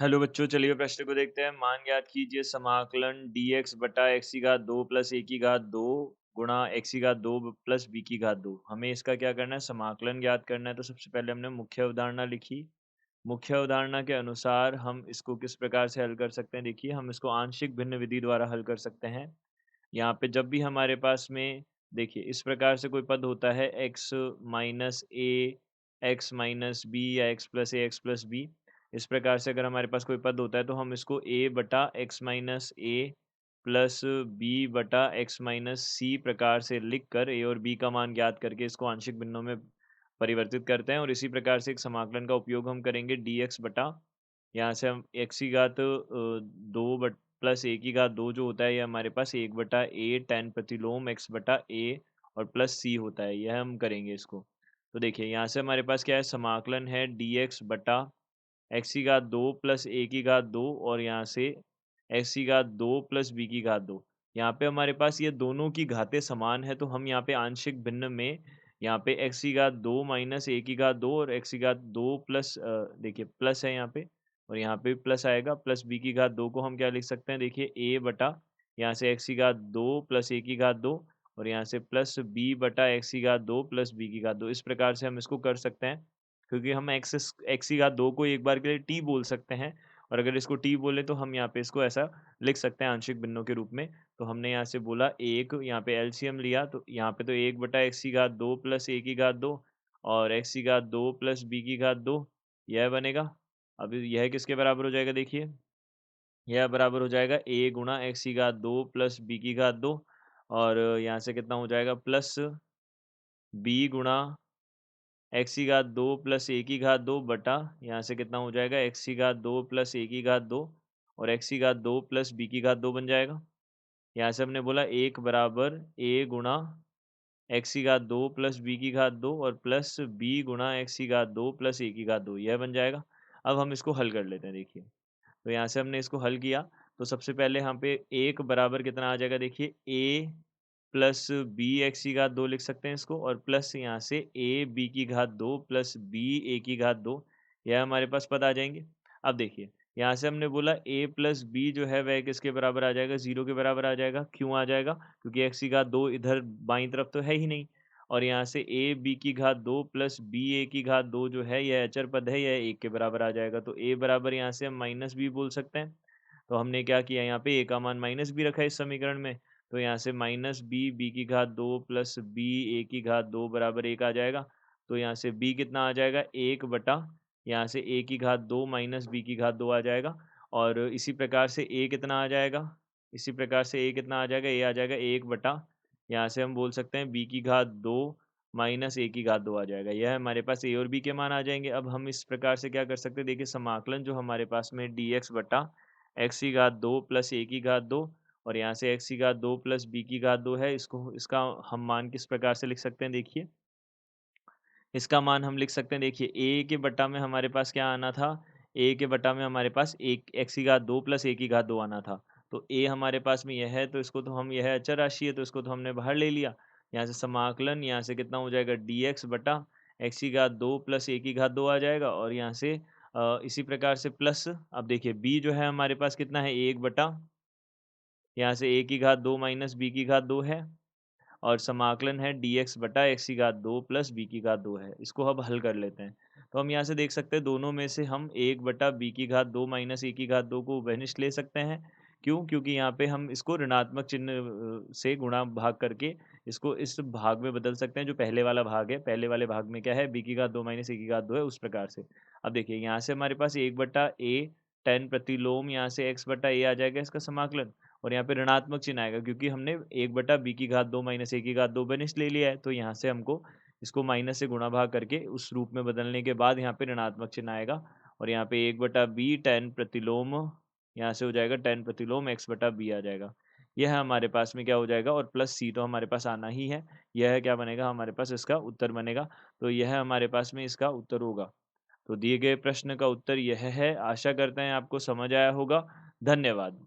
Hello बच्चों, चलिए प्रश्न को देखते हैं। मान ज्ञात कीजिए समाकलन dx बटा x की घात 2 प्लस a की घात 2 गुणा x की घात 2 प्लस b की घात 2। हमें इसका क्या करना है? समाकलन ज्ञात करना है। तो सबसे पहले हमने मुख्य अवधारणा लिखी। मुख्य अवधारणा के अनुसार हम इसको किस प्रकार से हल कर सकते हैं? देखिए, हम इसको आंशिक भिन्न विधि द्वारा हल कर सकते हैं। यहाँ पे जब भी हमारे पास में देखिए इस प्रकार से कोई पद होता है x माइनस ए, एक्स माइनस बी या एक्स प्लस ए, एक्स प्लस बी, इस प्रकार से अगर हमारे पास कोई पद होता है तो हम इसको a बटा एक्स माइनस ए प्लस बी बटा एक्स माइनस सी प्रकार से लिख कर a और b का मान ज्ञात करके इसको आंशिक भिन्नों में परिवर्तित करते हैं। और इसी प्रकार से एक समाकलन का उपयोग हम करेंगे dx बटा, यहाँ से हम x की घात 2 बट प्लस ए की घात 2 जो होता है ये हमारे पास 1 बटा ए tan प्रतिलोम x बटा ए और प्लस सी होता है, यह हम करेंगे इसको। तो देखिए यहाँ से हमारे पास क्या है, समाकलन है dx बटा x की घात 2 प्लस ए की घात 2 और यहाँ से x की घात 2 प्लस b की घात 2। यहाँ पे हमारे पास ये दोनों की घातें समान है तो हम यहाँ पे आंशिक भिन्न में यहाँ पे x की घात 2 माइनस ए की घात 2 और x की घात 2 प्लस देखिए प्लस है यहाँ पे और यहाँ पे भी प्लस आएगा, प्लस b की घात 2 को हम क्या लिख सकते हैं? देखिए a बटा यहाँ से x की घात 2 प्लस a की घात 2 और यहाँ से प्लस b बटा x की घात 2 प्लस b की घात 2। इस प्रकार से हम इसको कर सकते हैं, क्योंकि हम एक्स की घात 2 को एक बार के लिए t बोल सकते हैं और अगर इसको t बोले तो हम यहाँ पे इसको ऐसा लिख सकते हैं आंशिक भिन्नों के रूप में। तो हमने यहाँ से बोला 1, यहाँ पे एलसीएम लिया तो यहाँ पे तो 1 बटा एक्स की घात 2 प्लस ए की घात 2 और एक्स की घात 2 प्लस बी की घात 2, यह बनेगा। अब यह किसके बराबर हो जाएगा? देखिए, यह बराबर हो जाएगा a गुणा एक्स की घात 2 प्लस बी की घात 2 और यहाँ से कितना हो जाएगा? प्लस b गुणा एक्स की घात 2 प्लस ए की घात 2 बटा यहाँ से कितना हो जाएगा? एक्स की घात 2 प्लस ए की घात 2 और एक्स की घात 2 प्लस बी की घात 2 बन जाएगा। यहाँ से हमने बोला 1 बराबर a गुणा एक्स की घात 2 प्लस बी की घात 2 और प्लस b गुणा एक्स की घात 2 प्लस ए की घात 2, यह बन जाएगा। अब हम इसको हल कर लेते हैं। देखिए, तो यहाँ से हमने इसको हल किया तो सबसे पहले यहाँ पे 1 बराबर कितना आ जाएगा? देखिए a प्लस बी एक्स की घात 2 लिख सकते हैं इसको और प्लस यहाँ से ए बी की घात 2 प्लस बी ए की घात 2, यह हमारे पास पद आ जाएंगे। अब देखिए, यहाँ से हमने बोला a प्लस बी जो है वह किसके बराबर आ जाएगा? 0 के बराबर आ जाएगा। क्यों आ जाएगा? क्योंकि एक्स की घात 2 इधर बाईं तरफ तो है ही नहीं और यहाँ से ए बी की घात 2 प्लस बी ए की घात 2 जो है यह अचर पद है, यह 1 के बराबर आ जाएगा। तो a बराबर यहाँ से हम माइनस बी बोल सकते हैं। तो हमने क्या किया, यहाँ पे a का मान माइनस बी रखा है इस समीकरण में। तो यहाँ से माइनस बी बी की घात 2 प्लस बी ए की घात 2 बराबर 1 आ जाएगा। तो यहाँ से b कितना आ जाएगा? 1 बटा यहाँ से a की घात 2 माइनस बी की घात 2 आ जाएगा। और इसी प्रकार से a कितना आ जाएगा? इसी प्रकार से a कितना आ जाएगा? a आ जाएगा 1 बटा यहाँ से हम बोल सकते हैं b की घात 2 माइनस a की घात 2 आ जाएगा। यह हमारे पास a और b के मान आ जाएंगे। अब हम इस प्रकार से क्या कर सकते हैं? देखिए, समाकलन जो हमारे पास में dx बटा एक्स की घात 2 प्लस ए की घात 2 और यहाँ से एक्स की घात 2 प्लस बी की घात 2 है, इसको इसका हम मान किस प्रकार से लिख सकते हैं? देखिए, इसका मान हम लिख सकते हैं। देखिए, ए के बटा में हमारे पास क्या आना था? ए के बटा में हमारे पास एक एक्स की घात 2 प्लस ए की घात 2 आना था। तो ए हमारे पास में यह है तो इसको तो हम, यह अचर राशि है तो इसको तो हमने बाहर ले लिया। यहाँ से समाकलन यहाँ से कितना हो जाएगा? dx बटा एक्स की घात 2 प्लस ए की घात 2 आ जाएगा और यहाँ से इसी प्रकार से प्लस, अब देखिए b जो है हमारे पास कितना है? 1 बटा यहाँ से a की घात 2 माइनस b की घात 2 है और समाकलन है dx बटा एक्स की घात 2 प्लस बी की घात 2 है। इसको अब हल कर लेते हैं। तो हम यहाँ से देख सकते हैं दोनों में से हम 1 बटा बी की घात 2 माइनस ए की घात 2 को उभयनिष्ठ ले सकते हैं। क्यों? क्योंकि यहाँ पे हम इसको ऋणात्मक चिन्ह से गुणा भाग करके इसको इस भाग में बदल सकते हैं जो पहले वाला भाग है। पहले वाले भाग में क्या है? बी की घात 2 माइनस ए की घात 2 है, उस प्रकार से। अब देखिए, यहाँ से हमारे पास 1 बटा ए tan प्रतिलोम यहाँ से x बटा ए आ जाएगा इसका समाकलन और यहाँ पे ऋणात्मक चिन्ह आएगा क्योंकि हमने 1 बटा बी की घात 2 माइनस ए की घात 2 बेनिस्ट ले लिया है। तो यहाँ से हमको इसको माइनस से गुणा भाग करके उस रूप में बदलने के बाद यहाँ पे ऋणात्मक चिन्ह आएगा और यहाँ पे 1 बटा बी tan प्रतिलोम यहाँ से हो जाएगा tan प्रतिलोम x बटा बी आ जाएगा। यह हमारे पास में क्या हो जाएगा? और प्लस सी तो हमारे पास आना ही है। यह क्या बनेगा? हमारे पास इसका उत्तर बनेगा। तो यह हमारे पास में इसका उत्तर होगा। तो दिए गए प्रश्न का उत्तर यह है। आशा करते हैं आपको समझ आया होगा। धन्यवाद।